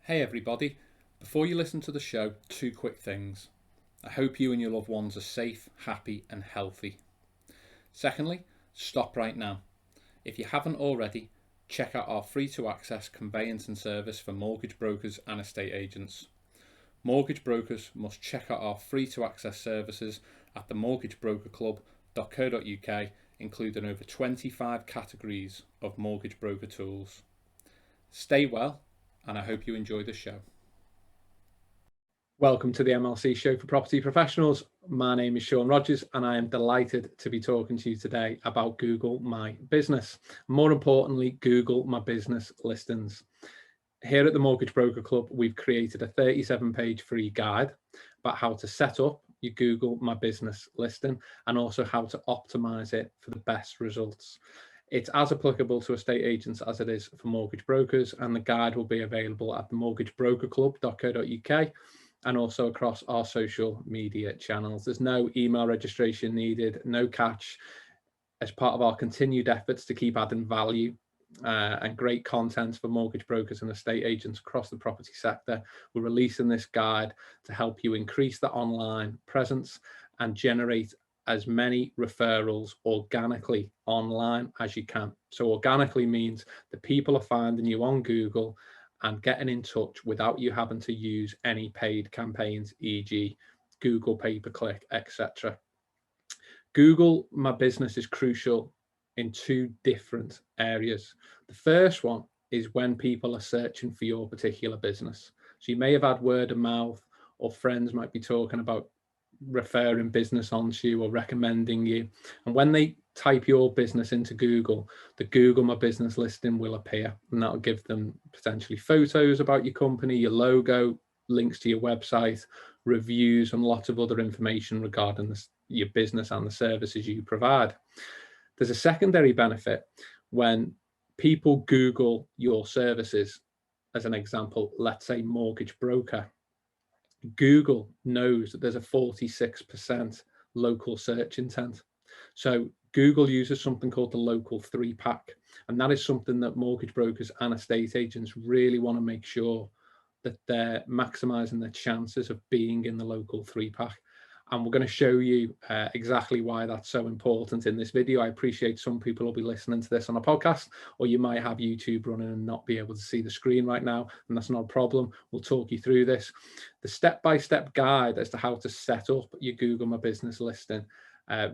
Hey everybody, before you listen to the show, two quick things. I hope you and your loved ones are safe, happy and healthy. Secondly, stop right now. If you haven't already, check out our free to access conveyancing service for mortgage brokers and estate agents. Mortgage brokers must check out our free to access services at themortgagebrokerclub.co.uk, including over 25 categories of mortgage broker tools. Stay well, and I hope you enjoy the show. Welcome to the MLC show for property professionals. My name is Sean Rogers and I am delighted to be talking to you today about Google My Business. More importantly, Google My Business listings. Here at the Mortgage Broker Club, we've created a 37-page free guide about how to set up your Google My Business listing and also how to optimize it for the best results. It's as applicable to estate agents as it is for mortgage brokers, and the guide will be available at themortgagebrokerclub.co.uk and also across our social media channels. There's no email registration needed, no catch. As part of our continued efforts to keep adding value and great content for mortgage brokers and estate agents across the property sector, we're releasing this guide to help you increase the online presence and generate as many referrals organically online as you can. So organically means the people are finding you on Google and getting in touch without you having to use any paid campaigns, e.g. Google pay-per-click, etc. Google My Business is crucial in two different areas. The first one is when people are searching for your particular business. So you may have had word of mouth, or friends might be talking about referring business onto you or recommending you. And when they type your business into Google, the Google My Business listing will appear, and that'll give them potentially photos about your company, your logo, links to your website, reviews, and lots of other information regarding your business and the services you provide. There's a secondary benefit when people Google your services. As an example, let's say mortgage broker. Google knows that there's a 46% local search intent. So Google uses something called the local 3-pack. And that is something that mortgage brokers and estate agents really want to make sure that they're maximizing their chances of being in the local 3-pack. And we're going to show you exactly why that's so important in this video. I appreciate some people will be listening to this on a podcast, or you might have YouTube running and not be able to see the screen right now, and that's not a problem. We'll talk you through this. The step-by-step guide as to how to set up your Google My Business listing,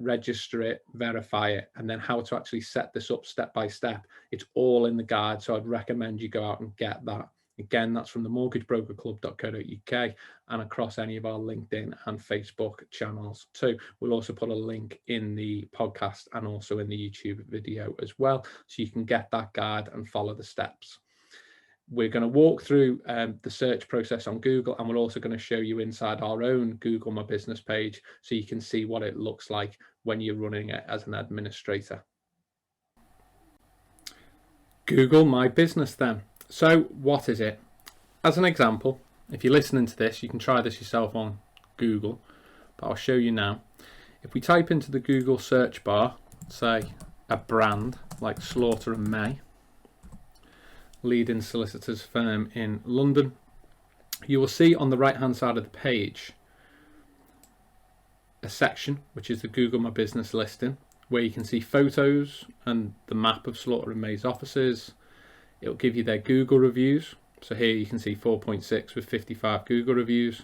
register it, verify it, and then how to actually set this up step-by-step. It's all in the guide, so I'd recommend you go out and get that. Again, that's from the mortgagebrokerclub.co.uk and across any of our LinkedIn and Facebook channels too. We'll also put a link in the podcast and also in the YouTube video as well, so you can get that guide and follow the steps. We're going to walk through the search process on Google, and we're also going to show you inside our own Google My Business page so you can see what it looks like when you're running it as an administrator. Google My Business then. So what is it? As an example, if you're listening to this, you can try this yourself on Google, but I'll show you now. If we type into the Google search bar, say a brand like Slaughter and May, leading solicitors firm in London, you will see on the right hand side of the page a section which is the Google My Business listing, where you can see photos and the map of Slaughter and May's offices. It'll give you their Google reviews. So here you can see 4.6 with 55 Google reviews.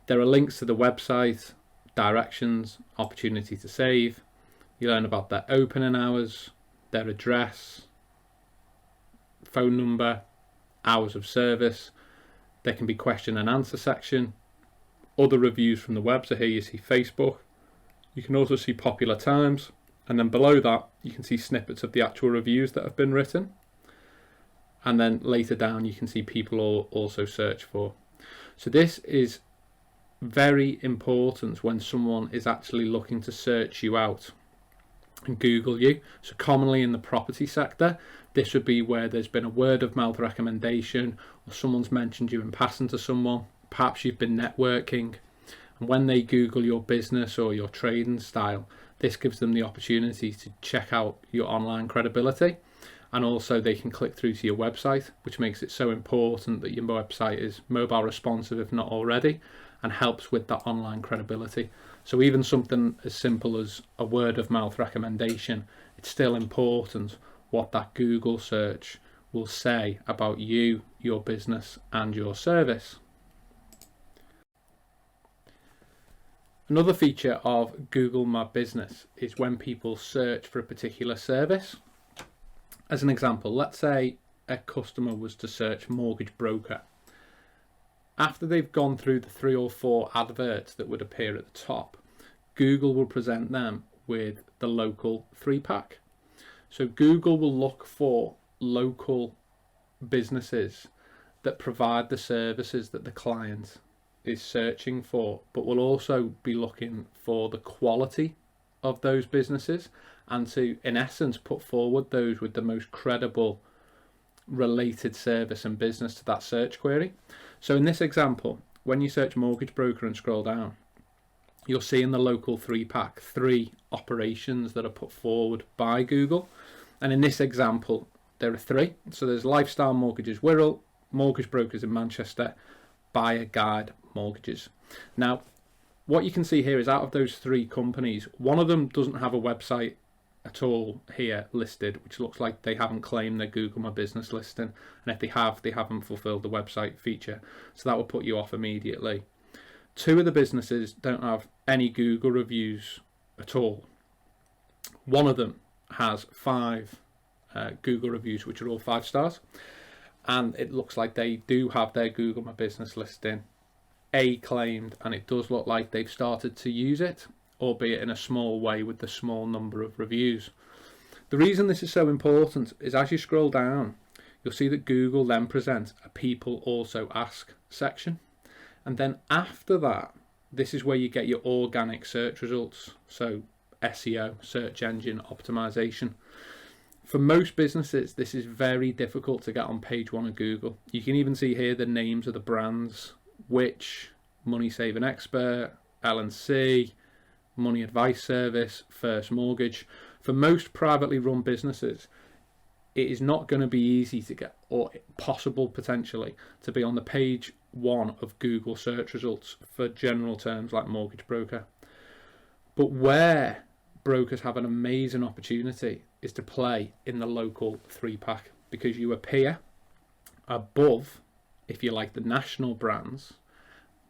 There are links to the website, directions, opportunity to save. You learn about their opening hours, their address, phone number, hours of service. There can be question and answer section, other reviews from the web. So here you see Facebook. You can also see popular times. And then below that, you can see snippets of the actual reviews that have been written. And then later down, you can see people also search for. So this is very important when someone is actually looking to search you out and Google you. So commonly in the property sector, this would be where there's been a word of mouth recommendation, or someone's mentioned you in passing to someone. Perhaps you've been networking, and when they Google your business or your trading style, this gives them the opportunity to check out your online credibility And also they can click through to your website, which makes it so important that your website is mobile responsive if not already, and helps with that online credibility. So even something as simple as a word of mouth recommendation, it's still important what that Google search will say about you, your business, and your service. Another feature of Google My Business is when people search for a particular service. As an example, let's say a customer was to search mortgage broker. After they've gone through the 3 or 4 adverts that would appear at the top, Google will present them with the local 3-pack. So Google will look for local businesses that provide the services that the client is searching for, but will also be looking for the quality of those businesses and to, in essence, put forward those with the most credible related service and business to that search query. So in this example, when you search mortgage broker and scroll down, you'll see in the local 3-pack 3 operations that are put forward by Google. And in this example, there are 3. So there's Lifestyle Mortgages Wirral, Mortgage Brokers in Manchester, Buyer Guide Mortgages. Now, what you can see here is out of those 3 companies, one of them doesn't have a website at all here listed, which looks like they haven't claimed their Google My Business listing. And if they have, they haven't fulfilled the website feature. So that will put you off immediately. 2 of the businesses don't have any Google reviews at all. One of them has 5 Google reviews, which are all 5 stars. And it looks like they do have their Google My Business listing claimed, and it does look like they've started to use it, albeit in a small way with the small number of reviews. The reason this is so important is as you scroll down, you'll see that Google then presents a people also ask section. And then after that, this is where you get your organic search results. So SEO, search engine optimization. For most businesses, this is very difficult to get on page 1 of Google. You can even see here the names of the brands, which Money Saving Expert, L&C, Money Advice Service, First Mortgage. For most privately run businesses, it is not going to be easy to get, or possible potentially, to be on the page 1 of Google search results for general terms like mortgage broker. But where brokers have an amazing opportunity is to play in the local 3-pack, because you appear above, if you like, the national brands,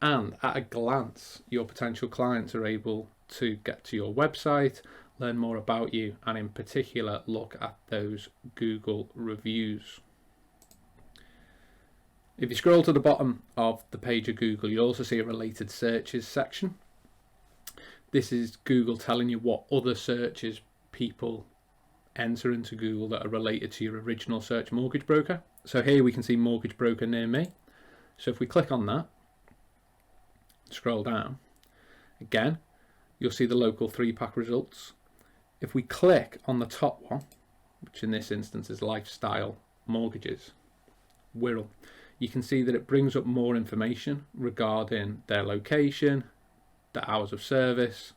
and at a glance your potential clients are able to get to your website, learn more about you, and in particular look at those Google reviews. If you scroll to the bottom of the page of Google, you'll also see a related searches section. This is Google telling you what other searches people enter into Google that are related to your original search mortgage broker. So here we can see mortgage broker near me. So if we click on that, scroll down, again, you'll see the local 3-pack results. If we click on the top one, which in this instance is Lifestyle Mortgages Wirral, you can see that it brings up more information regarding their location, the hours of service,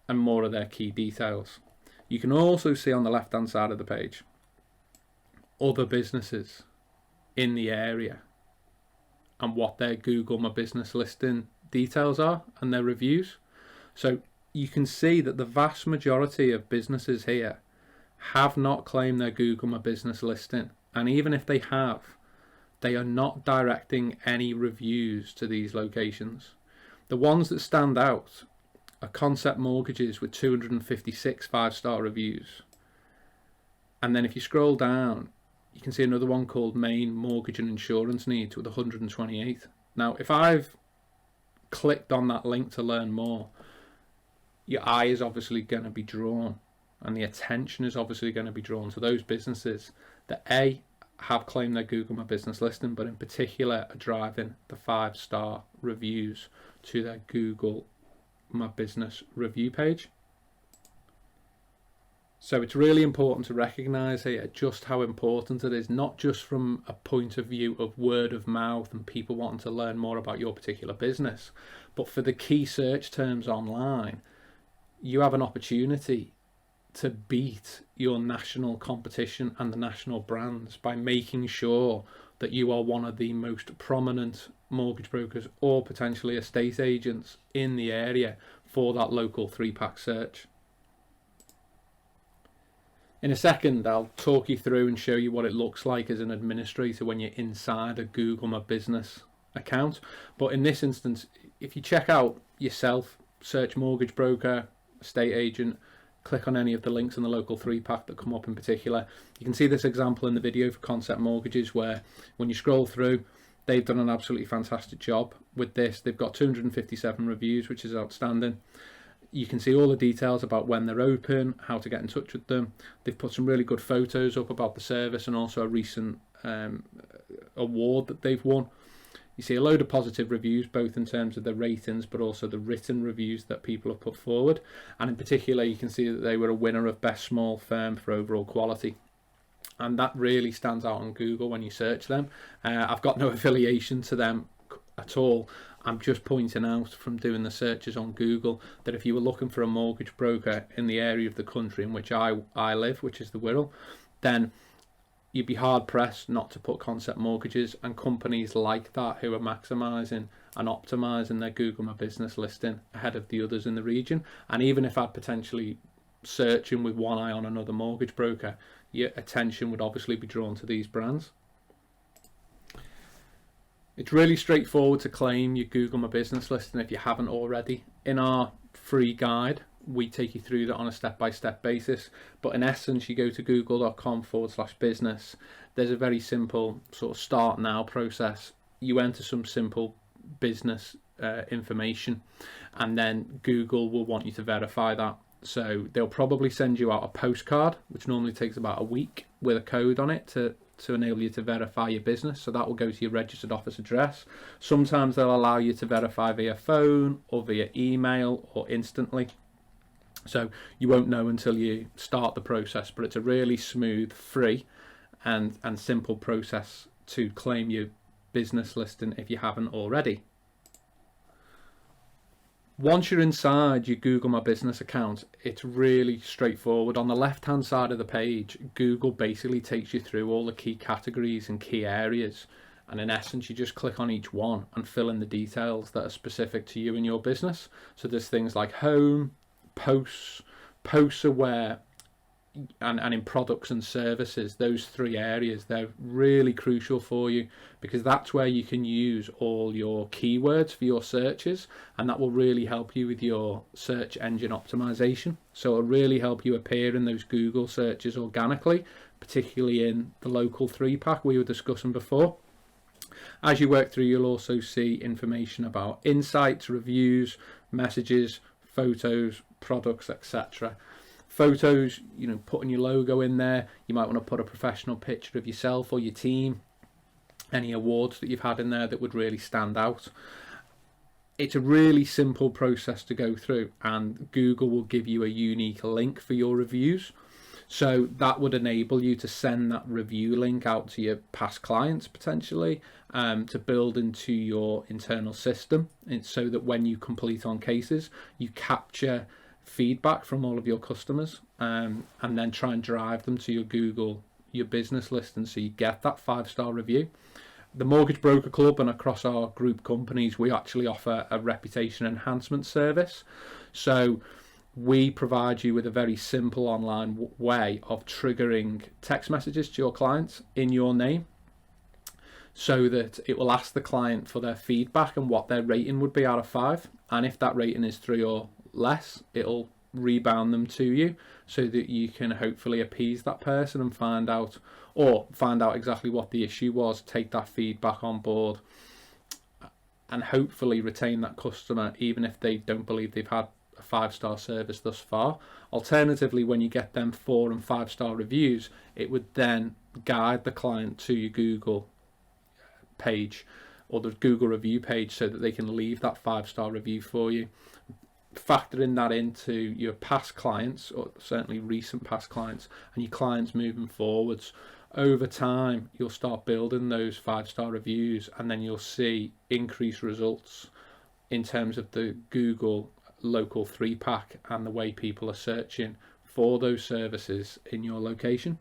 and more of their key details. You can also see on the left hand side of the page other businesses in the area and what their Google My Business listing details are and their reviews. So you can see that the vast majority of businesses here have not claimed their Google My Business listing, and even if they have, they are not directing any reviews to these locations. The ones that stand out are Concept Mortgages with 256 5-star reviews. And then if you scroll down, you can see another one called Main Mortgage and Insurance Needs with 128. Now, if I've clicked on that link to learn more, your eye is obviously going to be drawn, and the attention is obviously going to be drawn to those businesses that have claimed their Google My Business listing, but in particular are driving the 5-star reviews to their Google My Business review page. So it's really important to recognize here just how important it is, not just from a point of view of word of mouth and people wanting to learn more about your particular business, but for the key search terms online, you have an opportunity to beat your national competition and the national brands by making sure that you are one of the most prominent mortgage brokers or potentially estate agents in the area for that local 3-pack search. In a second, I'll talk you through and show you what it looks like as an administrator when you're inside a Google My Business account. But in this instance, if you check out yourself, search mortgage broker, estate agent, click on any of the links in the local 3-pack that come up in particular, you can see this example in the video for Concept Mortgages, where when you scroll through, they've done an absolutely fantastic job with this. They've got 257 reviews, which is outstanding. You can see all the details about when they're open, how to get in touch with them. They've put some really good photos up about the service and also a recent award that they've won. You see a load of positive reviews, both in terms of the ratings but also the written reviews that people have put forward. And in particular, you can see that they were a winner of Best Small Firm for overall quality. And that really stands out on Google when you search them. I've got no affiliation to them at all. I'm just pointing out from doing the searches on Google that if you were looking for a mortgage broker in the area of the country in which I live, which is the Wirral, then you'd be hard pressed not to put Concept Mortgages and companies like that who are maximising and optimising their Google My Business listing ahead of the others in the region. And even if I'd potentially searching with one eye on another mortgage broker, your attention would obviously be drawn to these brands. It's really straightforward to claim your Google My Business listing if you haven't already. In our free guide, we take you through that on a step-by-step basis. But in essence, you go to google.com/business. There's a very simple sort of start now process. You enter some simple business information, and then Google will want you to verify that. So they'll probably send you out a postcard, which normally takes about a week, with a code on it to enable you to verify your business. So that will go to your registered office address. Sometimes they'll allow you to verify via phone or via email or instantly. So you won't know until you start the process, but it's a really smooth, free and simple process to claim your business listing if you haven't already. Once you're inside your Google My Business account, it's really straightforward. On the left-hand side of the page, Google basically takes you through all the key categories and key areas. And in essence, you just click on each one and fill in the details that are specific to you and your business. So there's things like home, posts are where, and in products and services, those 3 areas, they're really crucial for you because that's where you can use all your keywords for your searches, and that will really help you with your search engine optimization. So it'll really help you appear in those Google searches organically, particularly in the local 3-pack we were discussing before. As you work through, you'll also see information about insights, reviews, messages, photos, products, etc. Photos, putting your logo in there. You might want to put a professional picture of yourself or your team, any awards that you've had in there that would really stand out. It's a really simple process to go through, and Google will give you a unique link for your reviews. So that would enable you to send that review link out to your past clients potentially, to build into your internal system, so that when you complete on cases, you capture feedback from all of your customers, and then try and drive them to your business listing, so you get that 5-star review. The Mortgage Broker Club and across our group companies, we actually offer a reputation enhancement service. So we provide you with a very simple online way of triggering text messages to your clients in your name, so that it will ask the client for their feedback and what their rating would be out of 5. And if that rating is 3 or less, it'll rebound them to you so that you can hopefully appease that person and find out exactly what the issue was, take that feedback on board, and hopefully retain that customer even if they don't believe they've had a 5-star service thus far. Alternatively, when you get them 4 and 5-star reviews, it would then guide the client to your Google page or the Google review page so that they can leave that 5-star review for you. Factoring that into your past clients, or certainly recent past clients, and your clients moving forwards, over time you'll start building those 5-star reviews, and then you'll see increased results in terms of the Google local 3-pack and the way people are searching for those services in your location.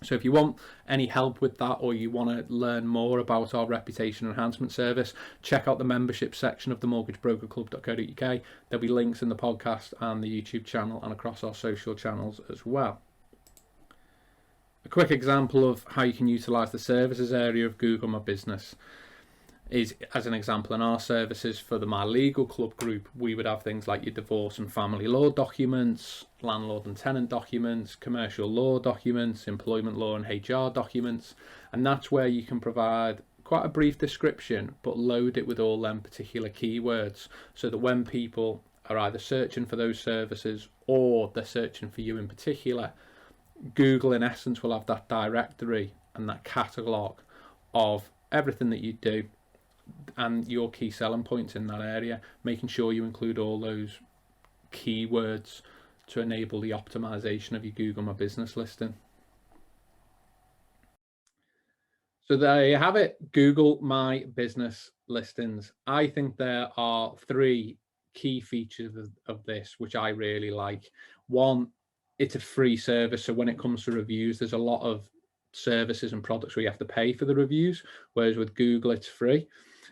So if you want any help with that, or you want to learn more about our reputation enhancement service, check out the membership section of the mortgagebrokerclub.co.uk. There'll be links in the podcast and the YouTube channel and across our social channels as well. A quick example of how you can utilize the services area of Google My Business is, as an example, in our services for the My Legal Club group, we would have things like your divorce and family law documents, landlord and tenant documents, commercial law documents, employment law and HR documents, and that's where you can provide quite a brief description but load it with all them particular keywords, so that when people are either searching for those services or they're searching for you in particular, Google in essence will have that directory and that catalogue of everything that you do and your key selling points in that area, making sure you include all those keywords to enable the optimization of your Google My Business listing. So there you have it, Google My Business listings. I think there are three key features of this which I really like. One, it's a free service, so when it comes to reviews, there's a lot of services and products where you have to pay for the reviews, whereas with Google it's free.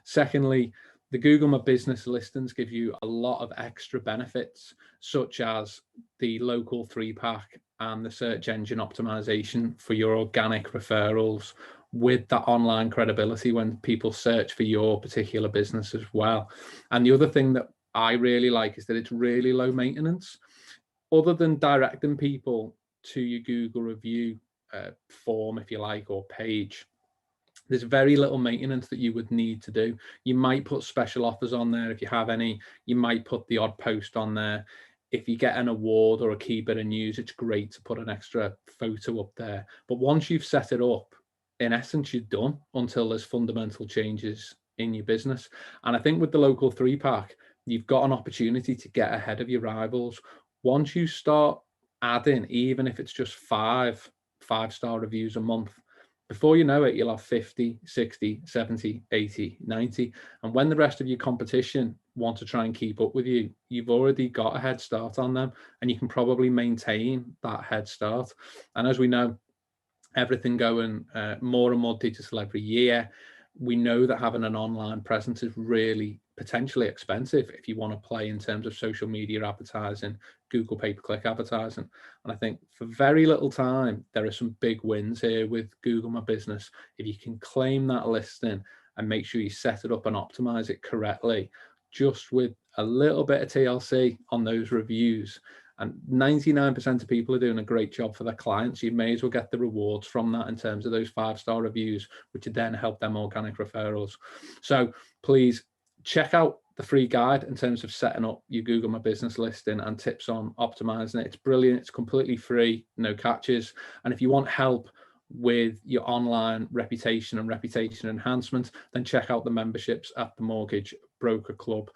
Secondly, the Google My Business listings give you a lot of extra benefits, such as the local 3-pack and the search engine optimization for your organic referrals, with that online credibility when people search for your particular business as well. And the other thing that I really like is that it's really low maintenance. Other than directing people to your Google review form, if you like, or page, there's very little maintenance that you would need to do. You might put special offers on there if you have any. You might put the odd post on there. If you get an award or a key bit of news, it's great to put an extra photo up there. But once you've set it up, in essence, you're done until there's fundamental changes in your business. And I think with the local 3-pack, you've got an opportunity to get ahead of your rivals. Once you start adding, even if it's just 5-star reviews a month, before you know it, you'll have 50, 60, 70, 80, 90. And when the rest of your competition want to try and keep up with you, you've already got a head start on them, and you can probably maintain that head start. And as we know, everything going more and more digital every year, we know that having an online presence is really potentially expensive if you want to play in terms of social media advertising, Google pay-per-click advertising. And I think for very little time, there are some big wins here with Google My Business. If you can claim that listing and make sure you set it up and optimize it correctly, just with a little bit of TLC on those reviews, and 99% of people are doing a great job for their clients, you may as well get the rewards from that in terms of those 5-star reviews, which would then help them organic referrals. So please check out the free guide in terms of setting up your Google My Business listing and tips on optimizing it. It's brilliant. It's completely free, no catches. And if you want help with your online reputation and reputation enhancement, then check out the memberships at the Mortgage Broker Club.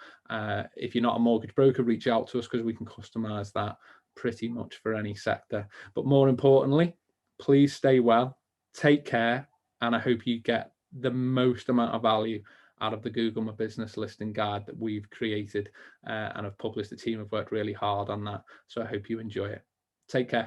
If you're not a mortgage broker, reach out to us because we can customize that pretty much for any sector. But more importantly, please stay well, take care, and I hope you get the most amount of value out of the Google My Business listing guide that we've created and have published. The team have worked really hard on that, so I hope you enjoy it. Take care.